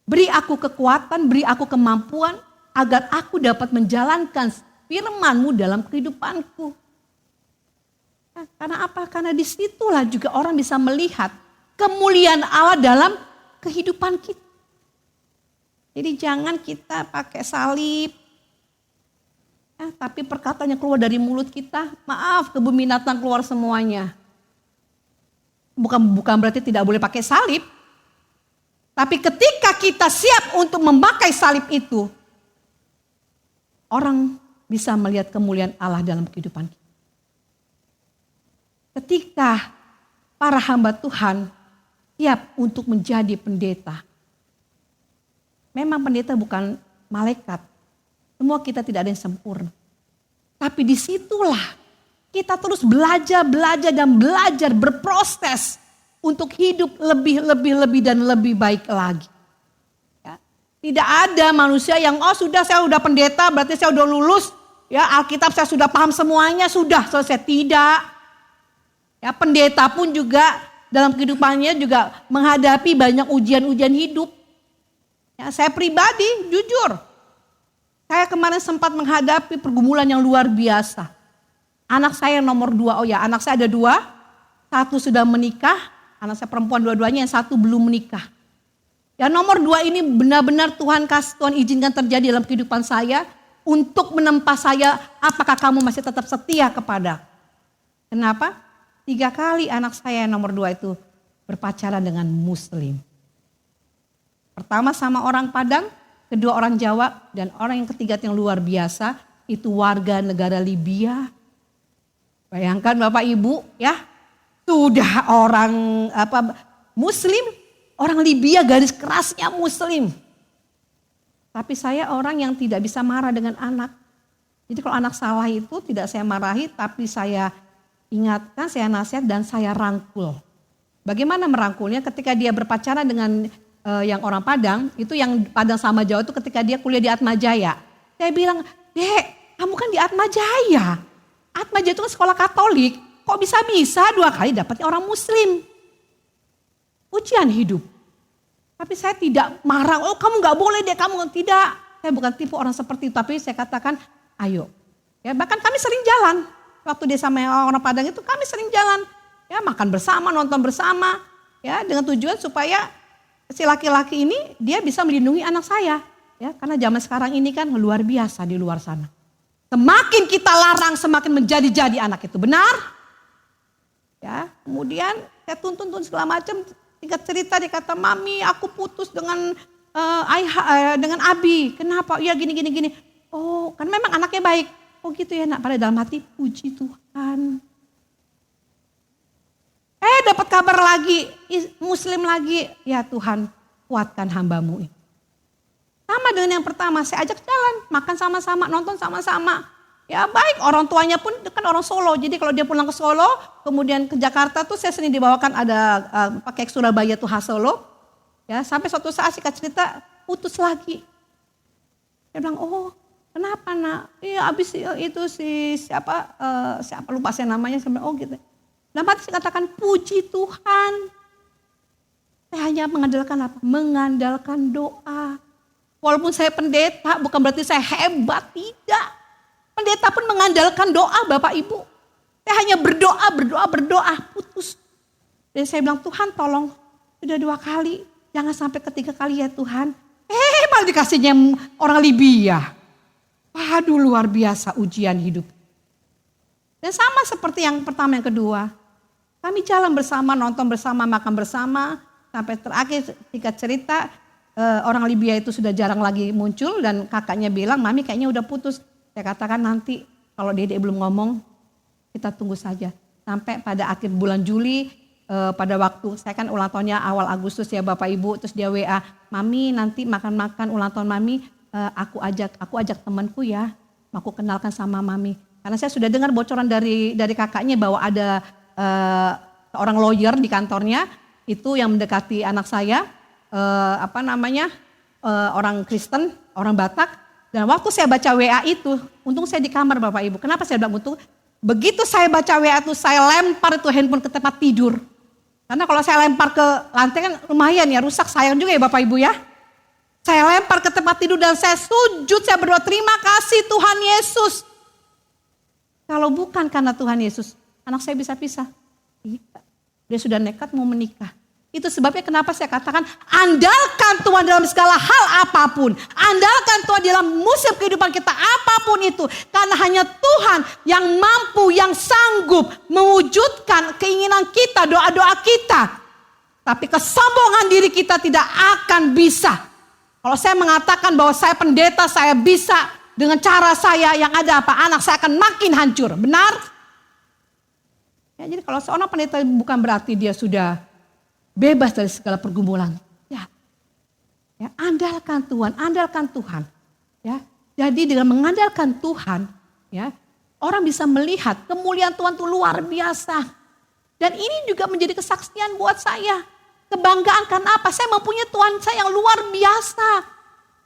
[SPEAKER 1] beri aku kekuatan, beri aku kemampuan agar aku dapat menjalankan firman-Mu dalam kehidupanku. Karena apa? Karena disitulah juga orang bisa melihat kemuliaan Allah dalam kehidupan kita. Jadi jangan kita pakai salib, tapi perkataan yang keluar dari mulut kita, maaf, kebun binatang keluar semuanya. Bukan berarti tidak boleh pakai salib. Tapi ketika kita siap untuk memakai salib itu, orang bisa melihat kemuliaan Allah dalam kehidupan kita. Ketika para hamba Tuhan siap untuk menjadi pendeta. Memang pendeta bukan malaikat. Semua kita tidak ada yang sempurna. Tapi disitulah kita terus belajar dan belajar, berproses untuk hidup lebih dan lebih baik lagi. Ya. Tidak ada manusia yang saya udah pendeta berarti saya udah lulus. Ya, Alkitab saya sudah paham semuanya, sudah selesai. Tidak. Ya, pendeta pun juga dalam kehidupannya juga menghadapi banyak ujian-ujian hidup. Ya, saya pribadi jujur, saya kemarin sempat menghadapi pergumulan yang luar biasa. Anak saya nomor 2, anak saya ada 2, 1 sudah menikah, anak saya perempuan dua-duanya, yang 1 belum menikah. Ya, nomor 2 ini benar-benar Tuhan izinkan terjadi dalam kehidupan saya untuk menempa saya, apakah kamu masih tetap setia kepada. Kenapa? 3 kali anak saya yang nomor 2 itu berpacaran dengan Muslim. Pertama sama orang Padang, kedua orang Jawa, dan orang yang ketiga yang luar biasa itu warga negara Libya. Bayangkan Bapak Ibu ya, sudah orang Muslim, orang Libya garis kerasnya Muslim. Tapi saya orang yang tidak bisa marah dengan anak. Jadi kalau anak salah itu tidak saya marahi, tapi saya ingatkan, saya nasihat dan saya rangkul. Bagaimana merangkulnya? Ketika dia berpacaran dengan yang orang Padang, itu yang Padang sama Jawa itu ketika dia kuliah di Atmajaya. Saya bilang, Dek, kamu kan di Atmajaya. Atmajaya itu kan sekolah Katolik, kok bisa-bisa 2 kali dapatnya orang Muslim. Ujian hidup. Tapi saya tidak marah, kamu gak boleh deh, kamu tidak. Saya bukan tipe orang seperti itu, tapi saya katakan, ayo. Ya, bahkan kami sering jalan. Waktu dia sama orang Padang itu kami sering jalan. Ya, makan bersama, nonton bersama. Ya, dengan tujuan supaya si laki-laki ini dia bisa melindungi anak saya. Ya, karena zaman sekarang ini kan luar biasa di luar sana. Semakin kita larang, semakin menjadi-jadi anak itu. Benar? Ya, kemudian saya tuntun segala macam. Singkat cerita dia kata, Mami aku putus dengan dengan Abi. Kenapa? Ya gini. Oh, kan memang anaknya baik. Oh gitu ya nak, pada dalam hati puji Tuhan. Dapat kabar lagi, Muslim lagi. Ya Tuhan, kuatkan hamba-Mu ini. Sama dengan yang pertama, saya ajak jalan, makan sama-sama, nonton sama-sama. Ya baik, orang tuanya pun kan orang Solo. Jadi kalau dia pulang ke Solo, kemudian ke Jakarta tuh saya sering dibawakan ada pakai Surabaya tuh khas Solo. Ya sampai suatu saat singkat cerita putus lagi. Dia bilang, oh kenapa nak? Iya abis itu siapa lupa saya namanya. Oh gitu. Nah saya katakan puji Tuhan. Saya hanya mengandalkan apa? Mengandalkan doa. Walaupun saya pendeta bukan berarti saya hebat, tidak. Pendeta pun mengandalkan doa Bapak Ibu. Saya hanya berdoa, putus. Dan saya bilang Tuhan tolong, sudah 2 kali, jangan sampai ketiga kali ya Tuhan. Malah dikasihnya orang Libya. Waduh luar biasa ujian hidup. Dan sama seperti yang pertama yang kedua. Kami jalan bersama, nonton bersama, makan bersama. Sampai terakhir ketika cerita orang Libya itu sudah jarang lagi muncul. Dan kakaknya bilang Mami kayaknya udah putus. Saya katakan nanti kalau Dedek belum ngomong kita tunggu saja. Sampai pada akhir bulan Juli pada waktu saya kan ulang tahunnya awal Agustus ya Bapak Ibu. Terus dia WA, Mami nanti makan-makan ulang tahun Mami. Aku ajak temanku ya, aku kenalkan sama Mami. Karena saya sudah dengar bocoran dari kakaknya bahwa ada seorang lawyer di kantornya itu yang mendekati anak saya, orang Kristen, orang Batak. Dan waktu saya baca WA itu, untung saya di kamar Bapak Ibu. Kenapa saya bilang untung? Begitu saya baca WA itu, saya lempar itu handphone ke tempat tidur. Karena kalau saya lempar ke lantai kan lumayan ya, rusak, sayang juga ya Bapak Ibu ya. Saya lempar ke tempat tidur dan saya sujud, saya berdoa, terima kasih Tuhan Yesus. Kalau bukan karena Tuhan Yesus, anak saya bisa pisah. Dia sudah nekat mau menikah. Itu sebabnya kenapa saya katakan andalkan Tuhan dalam segala hal apapun. Andalkan Tuhan dalam musim kehidupan kita apapun itu. Karena hanya Tuhan yang mampu, yang sanggup mewujudkan keinginan kita, doa-doa kita. Tapi kesombongan diri kita tidak akan bisa. Kalau saya mengatakan bahwa saya pendeta, saya bisa dengan cara saya yang ada apa? Anak saya akan makin hancur. Benar? Ya, jadi kalau seorang pendeta bukan berarti dia sudah bebas dari segala pergumulan. Ya, andalkan Tuhan, andalkan Tuhan. Ya, jadi dengan mengandalkan Tuhan, ya, orang bisa melihat kemuliaan Tuhan itu luar biasa. Dan ini juga menjadi kesaksian buat saya. Kebanggaan karena apa? Saya mempunyai Tuhan saya yang luar biasa.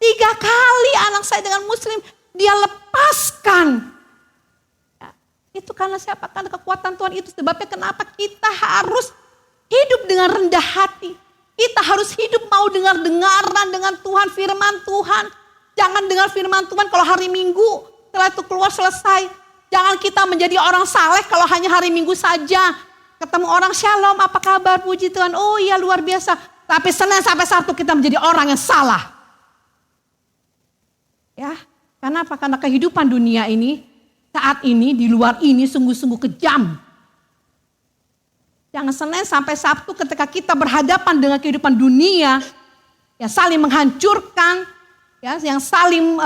[SPEAKER 1] 3 kali anak saya dengan Muslim dia lepaskan. Ya, itu karena siapa? Karena kekuatan Tuhan itu sebabnya kenapa kita harus hidup dengan rendah hati. Kita harus hidup mau dengar-dengaran dengan Tuhan, firman Tuhan. Jangan dengar firman Tuhan kalau hari Minggu, setelah itu keluar selesai. Jangan kita menjadi orang saleh kalau hanya hari Minggu saja. Ketemu orang shalom, apa kabar, puji Tuhan. Oh iya luar biasa. Tapi Senin sampai Sabtu kita menjadi orang yang salah. Ya, karena apa? Karena kehidupan dunia ini, saat ini, di luar ini sungguh-sungguh kejam. Jangan Senin sampai Sabtu ketika kita berhadapan dengan kehidupan dunia yang saling menghancurkan, ya, yang saling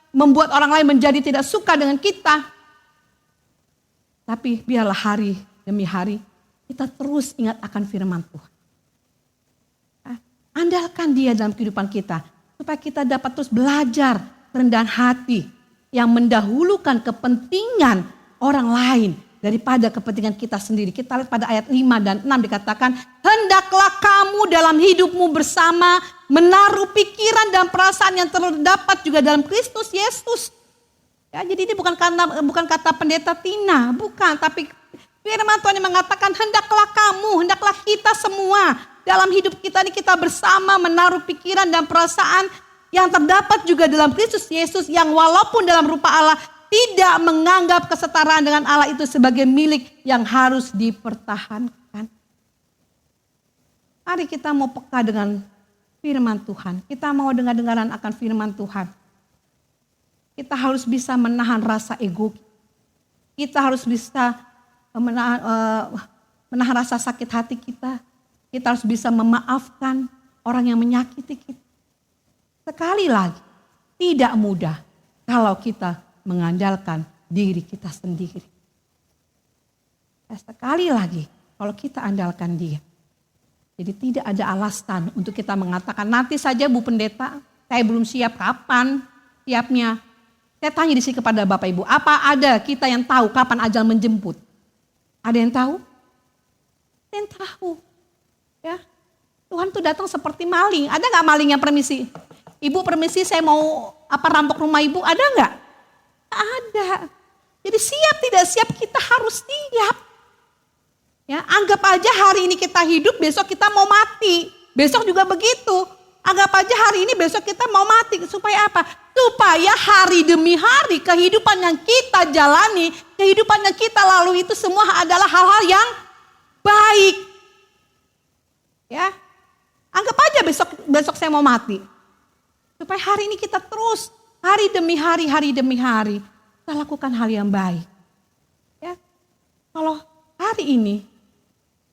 [SPEAKER 1] membuat orang lain menjadi tidak suka dengan kita. Tapi biarlah hari demi hari kita terus ingat akan firman Tuhan. Andalkan Dia dalam kehidupan kita supaya kita dapat terus belajar kerendahan hati yang mendahulukan kepentingan orang lain daripada kepentingan kita sendiri. Kita lihat pada ayat 5 dan 6 dikatakan, hendaklah kamu dalam hidupmu bersama menaruh pikiran dan perasaan yang terdapat juga dalam Kristus Yesus. Ya, jadi ini bukan kata pendeta Tina, bukan. Tapi firman Tuhan yang mengatakan hendaklah kamu, hendaklah kita semua dalam hidup kita ini kita bersama menaruh pikiran dan perasaan yang terdapat juga dalam Kristus Yesus yang walaupun dalam rupa Allah tidak menganggap kesetaraan dengan Allah itu sebagai milik yang harus dipertahankan. Mari kita mau peka dengan firman Tuhan. Kita mau dengar-dengaran akan firman Tuhan. Kita harus bisa menahan rasa ego. Kita harus bisa menahan rasa sakit hati kita. Kita harus bisa memaafkan orang yang menyakiti kita. Sekali lagi, tidak mudah kalau kita mengandalkan diri kita sendiri. Sekali lagi, kalau kita andalkan Dia. Jadi tidak ada alasan untuk kita mengatakan, nanti saja Bu Pendeta, saya belum siap, kapan siapnya? Saya tanya di sini kepada Bapak Ibu, apa ada kita yang tahu kapan ajal menjemput? Ada yang tahu? Ada yang tahu. Ya, Tuhan tuh datang seperti maling. Ada nggak maling yang permisi? Ibu permisi, saya mau rampok rumah Ibu, ada nggak? Ada. Jadi siap tidak siap kita harus siap. Ya, anggap aja hari ini kita hidup, besok kita mau mati. Besok juga begitu. Anggap aja hari ini, besok kita mau mati. Supaya apa? Supaya hari demi hari kehidupan yang kita jalani, kehidupan yang kita lalui itu semua adalah hal-hal yang baik. Ya, anggap aja besok saya mau mati. Supaya hari ini kita terus hari demi hari kita lakukan hal yang baik. Ya, kalau hari ini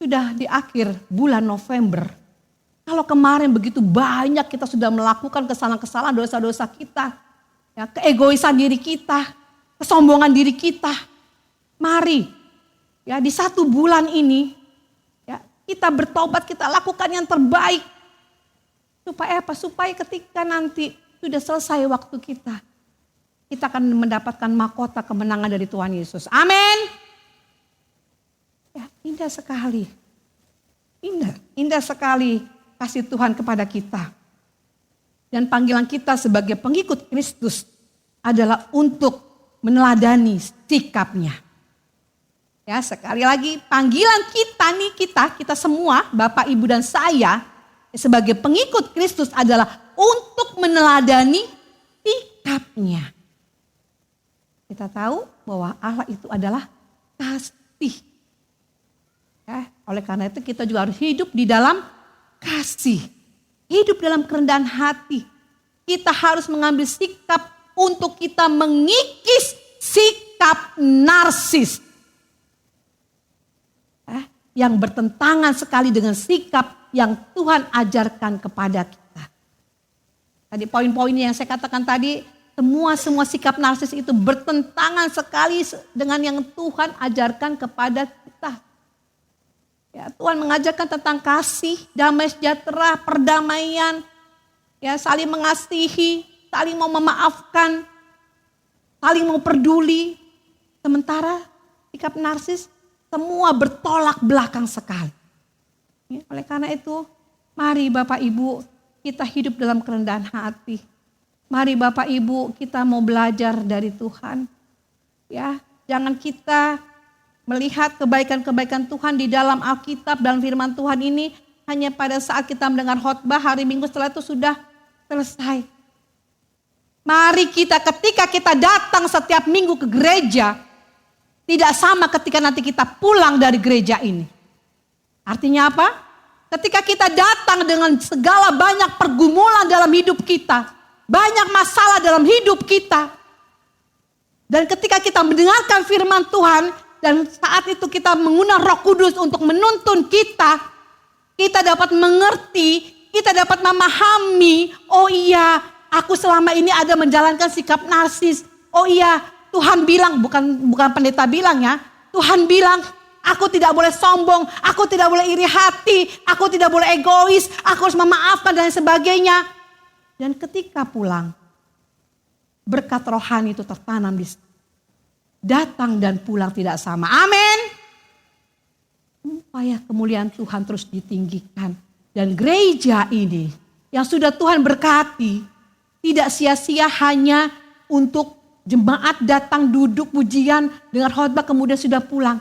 [SPEAKER 1] sudah di akhir bulan November, kalau kemarin begitu banyak kita sudah melakukan kesalahan-kesalahan, dosa-dosa kita, ya, keegoisan diri kita, kesombongan diri kita, mari ya di 1 bulan ini ya kita bertobat, kita lakukan yang terbaik. Supaya apa? Supaya ketika nanti sudah selesai waktu kita akan mendapatkan mahkota kemenangan dari Tuhan Yesus. Amin. Ya, indah sekali. Indah sekali kasih Tuhan kepada kita. Dan panggilan kita sebagai pengikut Kristus adalah untuk meneladani sikapnya. Ya, sekali lagi panggilan kita semua, Bapak, Ibu dan saya sebagai pengikut Kristus adalah untuk meneladani sikapnya. Kita tahu bahwa Allah itu adalah kasih. Ya, oleh karena itu kita juga harus hidup di dalam kasih. Hidup dalam kerendahan hati. Kita harus mengambil sikap untuk kita mengikis sikap narsis. Yang bertentangan sekali dengan sikap yang Tuhan ajarkan kepada kita. Tadi poin-poin yang saya katakan tadi, semua sikap narsis itu bertentangan sekali dengan yang Tuhan ajarkan kepada kita. Ya, Tuhan mengajarkan tentang kasih, damai sejahtera, perdamaian, ya, saling mengasihi, saling mau memaafkan, saling mau peduli. Sementara sikap narsis semua bertolak belakang sekali. Ya, oleh karena itu, mari Bapak Ibu kita hidup dalam kerendahan hati. Mari Bapak Ibu kita mau belajar dari Tuhan. Ya, jangan kita melihat kebaikan-kebaikan Tuhan di dalam Alkitab dan firman Tuhan ini hanya pada saat kita mendengar khotbah hari Minggu setelah itu sudah selesai. Mari kita ketika kita datang setiap minggu ke gereja, tidak sama ketika nanti kita pulang dari gereja ini. Artinya apa? Ketika kita datang dengan segala banyak pergumulan dalam hidup kita, banyak masalah dalam hidup kita. Dan ketika kita mendengarkan firman Tuhan, dan saat itu kita mengundang Roh Kudus untuk menuntun kita, kita dapat mengerti, kita dapat memahami, oh iya, aku selama ini ada menjalankan sikap narsis. Oh iya, Tuhan bilang, bukan pendeta bilang ya, Tuhan bilang, aku tidak boleh sombong, aku tidak boleh iri hati, aku tidak boleh egois, aku harus memaafkan dan sebagainya. Dan ketika pulang, berkat rohani itu tertanam di situ. Datang dan pulang tidak sama. Amin. Supaya kemuliaan Tuhan terus ditinggikan. Dan gereja ini yang sudah Tuhan berkati, tidak sia-sia hanya untuk jemaat datang duduk pujian dengar khotbah kemudian sudah pulang.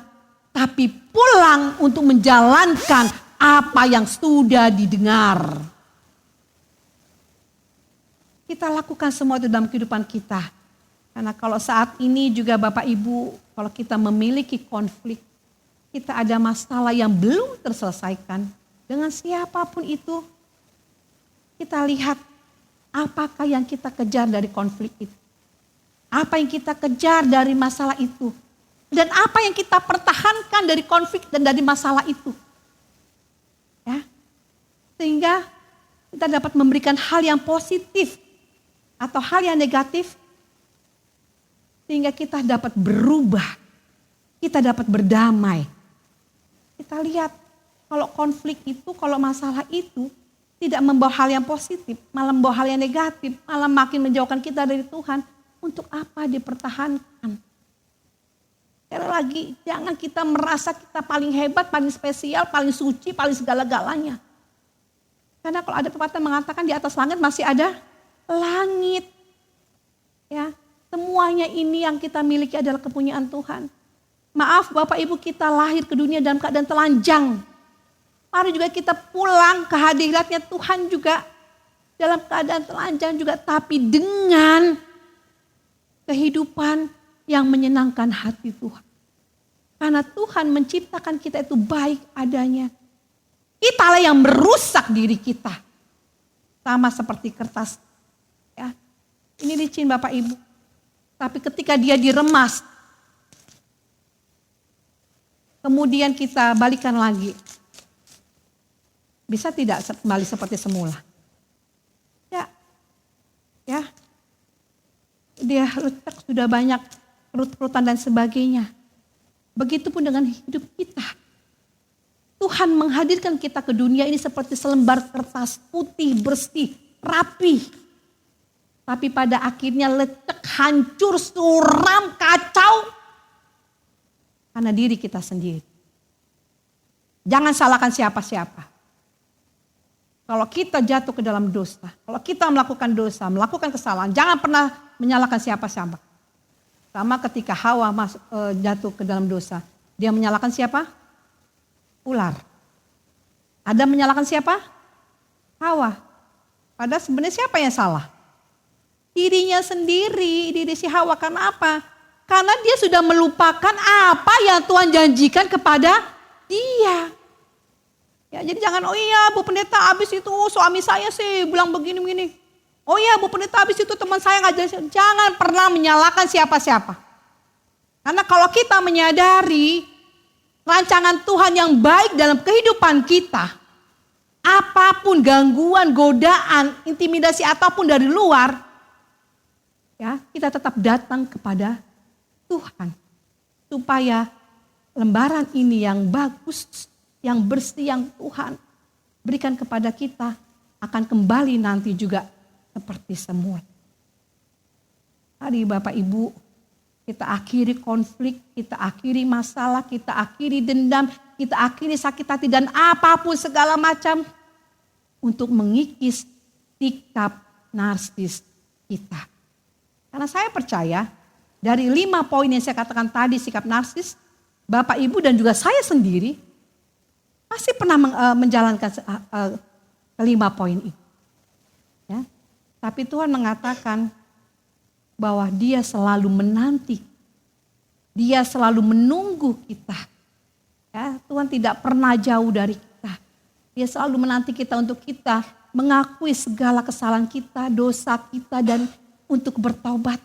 [SPEAKER 1] Tapi pulang untuk menjalankan apa yang sudah didengar. Kita lakukan semua itu dalam kehidupan kita. Karena kalau saat ini juga Bapak Ibu, kalau kita memiliki konflik, kita ada masalah yang belum terselesaikan dengan siapapun itu, kita lihat apakah yang kita kejar dari konflik itu. Apa yang kita kejar dari masalah itu. Dan apa yang kita pertahankan dari konflik dan dari masalah itu. Ya. Sehingga kita dapat memberikan hal yang positif atau hal yang negatif. Sehingga kita dapat berubah. Kita dapat berdamai. Kita lihat kalau konflik itu, kalau masalah itu tidak membawa hal yang positif, malah membawa hal yang negatif, malah makin menjauhkan kita dari Tuhan. Untuk apa dipertahankan? Sekali lagi, jangan kita merasa kita paling hebat, paling spesial, paling suci, paling segala-galanya. Karena kalau ada pepatah mengatakan di atas langit masih ada langit. Ya, semuanya ini yang kita miliki adalah kepunyaan Tuhan. Maaf Bapak Ibu, kita lahir ke dunia dalam keadaan telanjang. Mari juga kita pulang ke hadiratnya Tuhan juga dalam keadaan telanjang juga, tapi dengan kehidupan yang menyenangkan hati Tuhan. Karena Tuhan menciptakan kita itu baik adanya. Kitalah yang merusak diri kita. Sama seperti kertas. Ya. Ini licin Bapak Ibu. Tapi ketika dia diremas, kemudian kita balikan lagi. Bisa tidak kembali seperti semula? Ya. Ya. Dia retak, sudah banyak kerut-kerutan dan sebagainya. Begitupun dengan hidup kita. Tuhan menghadirkan kita ke dunia ini seperti selembar kertas putih, bersih, rapi. Tapi pada akhirnya lecek, hancur, suram, kacau. Karena diri kita sendiri. Jangan salahkan siapa-siapa. Kalau kita jatuh ke dalam dosa, kalau kita melakukan dosa, melakukan kesalahan, jangan pernah menyalahkan siapa-siapa. Sama ketika Hawa jatuh ke dalam dosa. Dia menyalahkan siapa? Ular. Adam menyalahkan siapa? Hawa. Padahal sebenarnya siapa yang salah? Dirinya sendiri, diri si Hawa. Karena apa? Karena dia sudah melupakan apa yang Tuhan janjikan kepada dia. Ya, jadi jangan, oh iya Bu Pendeta habis itu suami saya sih bilang begini-begini. Oh iya Bu Pendeta habis itu teman saya ngajarin. Jangan pernah menyalahkan siapa-siapa. Karena kalau kita menyadari rancangan Tuhan yang baik dalam kehidupan kita, apapun gangguan, godaan, intimidasi ataupun dari luar, ya kita tetap datang kepada Tuhan. Supaya lembaran ini yang bagus, yang bersih, yang Tuhan berikan kepada kita akan kembali nanti juga seperti semula. Tadi Bapak Ibu, kita akhiri konflik, kita akhiri masalah, kita akhiri dendam, kita akhiri sakit hati dan apapun segala macam untuk mengikis sikap narsis kita. Karena saya percaya dari 5 poin yang saya katakan tadi sikap narsis, Bapak Ibu dan juga saya sendiri pasti pernah menjalankan 5 poin ini. Ya. Tapi Tuhan mengatakan bahwa Dia selalu menanti, Dia selalu menunggu kita. Ya, Tuhan tidak pernah jauh dari kita. Dia selalu menanti kita untuk kita mengakui segala kesalahan kita, dosa kita dan untuk bertaubat.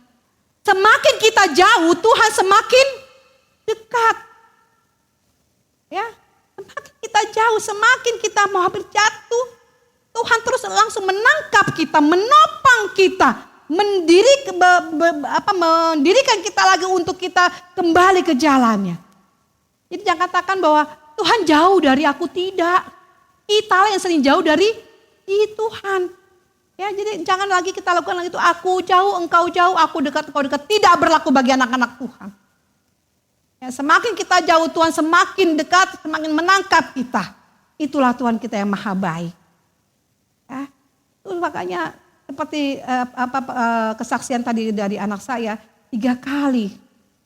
[SPEAKER 1] Semakin kita jauh, Tuhan semakin dekat. Ya. Semakin kita jauh, semakin kita mau hampir jatuh, Tuhan terus langsung menangkap kita, menopang kita, mendirikan kita lagi untuk kita kembali ke jalannya. Jadi jangan katakan bahwa Tuhan jauh dari aku, tidak. Kita lah yang sering jauh dari Tuhan. Ya, jadi jangan lagi kita lakukan lagi itu, aku jauh, engkau jauh, aku dekat, engkau dekat. Tidak berlaku bagi anak-anak Tuhan. Ya, semakin kita jauh Tuhan semakin dekat, semakin menangkap kita. Itulah Tuhan kita yang maha baik. Ya, itu makanya seperti kesaksian tadi dari anak saya 3 kali.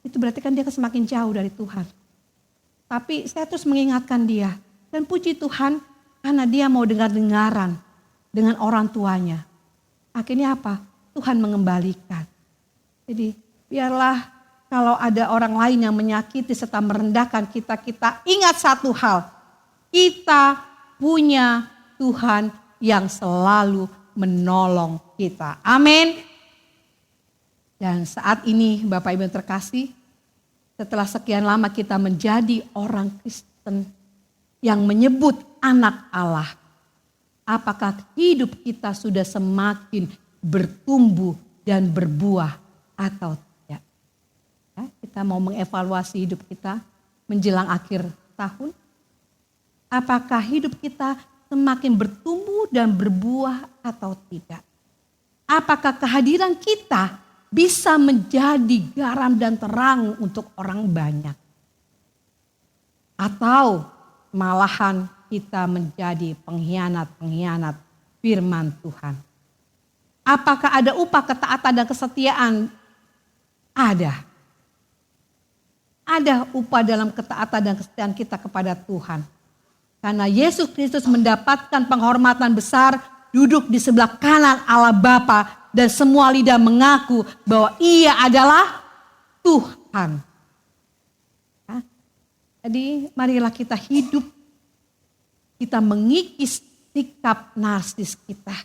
[SPEAKER 1] Itu berarti kan dia semakin jauh dari Tuhan. Tapi saya terus mengingatkan dia. Dan puji Tuhan karena dia mau dengar-dengaran dengan orang tuanya. Akhirnya apa? Tuhan mengembalikan. Jadi biarlah kalau ada orang lain yang menyakiti serta merendahkan kita, kita ingat satu hal. Kita punya Tuhan yang selalu menolong kita. Amin. Dan saat ini Bapak Ibu yang terkasih, setelah sekian lama kita menjadi orang Kristen yang menyebut anak Allah, apakah hidup kita sudah semakin bertumbuh dan berbuah atau tidak? Ya, kita mau mengevaluasi hidup kita menjelang akhir tahun. Apakah hidup kita semakin bertumbuh dan berbuah atau tidak? Apakah kehadiran kita bisa menjadi garam dan terang untuk orang banyak? Atau malahan kita menjadi pengkhianat-pengkhianat firman Tuhan? Apakah ada upah ketaatan dan kesetiaan? Ada. Ada upah dalam ketaatan dan kesetiaan kita kepada Tuhan. Karena Yesus Kristus mendapatkan penghormatan besar, duduk di sebelah kanan Allah Bapa dan semua lidah mengaku bahwa Ia adalah Tuhan. Ya. Jadi marilah kita hidup, kita mengikis sikap narsis kita.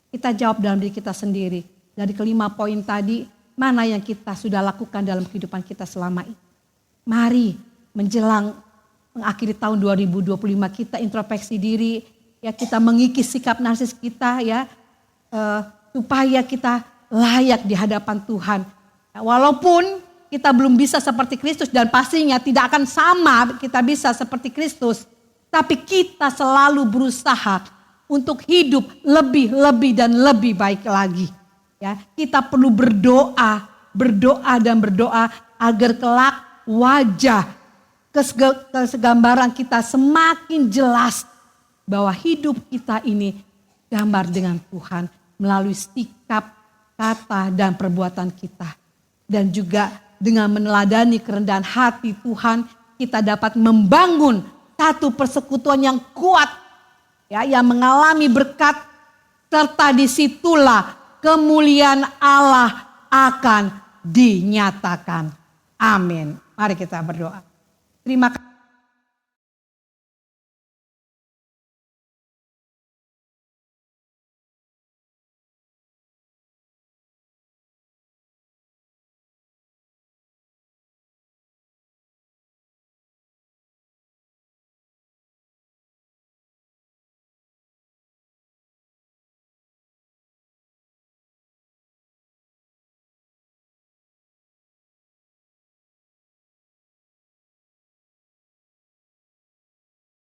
[SPEAKER 1] Kita jawab dalam diri kita sendiri. Dari kelima poin tadi, mana yang kita sudah lakukan dalam kehidupan kita selama ini. Mari menjelang mengakhiri tahun 2025 kita introspeksi diri, ya kita mengikis sikap narsis kita ya, supaya kita layak di hadapan Tuhan. Ya, walaupun kita belum bisa seperti Kristus dan pastinya tidak akan sama kita bisa seperti Kristus, tapi kita selalu berusaha untuk hidup lebih dan lebih baik lagi. Ya, kita perlu berdoa agar kelak wajah kesegambaran kita semakin jelas bahwa hidup kita ini gambar dengan Tuhan melalui sikap, kata, dan perbuatan kita. Dan juga dengan meneladani kerendahan hati Tuhan, kita dapat membangun satu persekutuan yang kuat, ya, yang mengalami berkat, serta disitulah kemuliaan Allah akan dinyatakan. Amin. Mari kita berdoa. Terima kasih.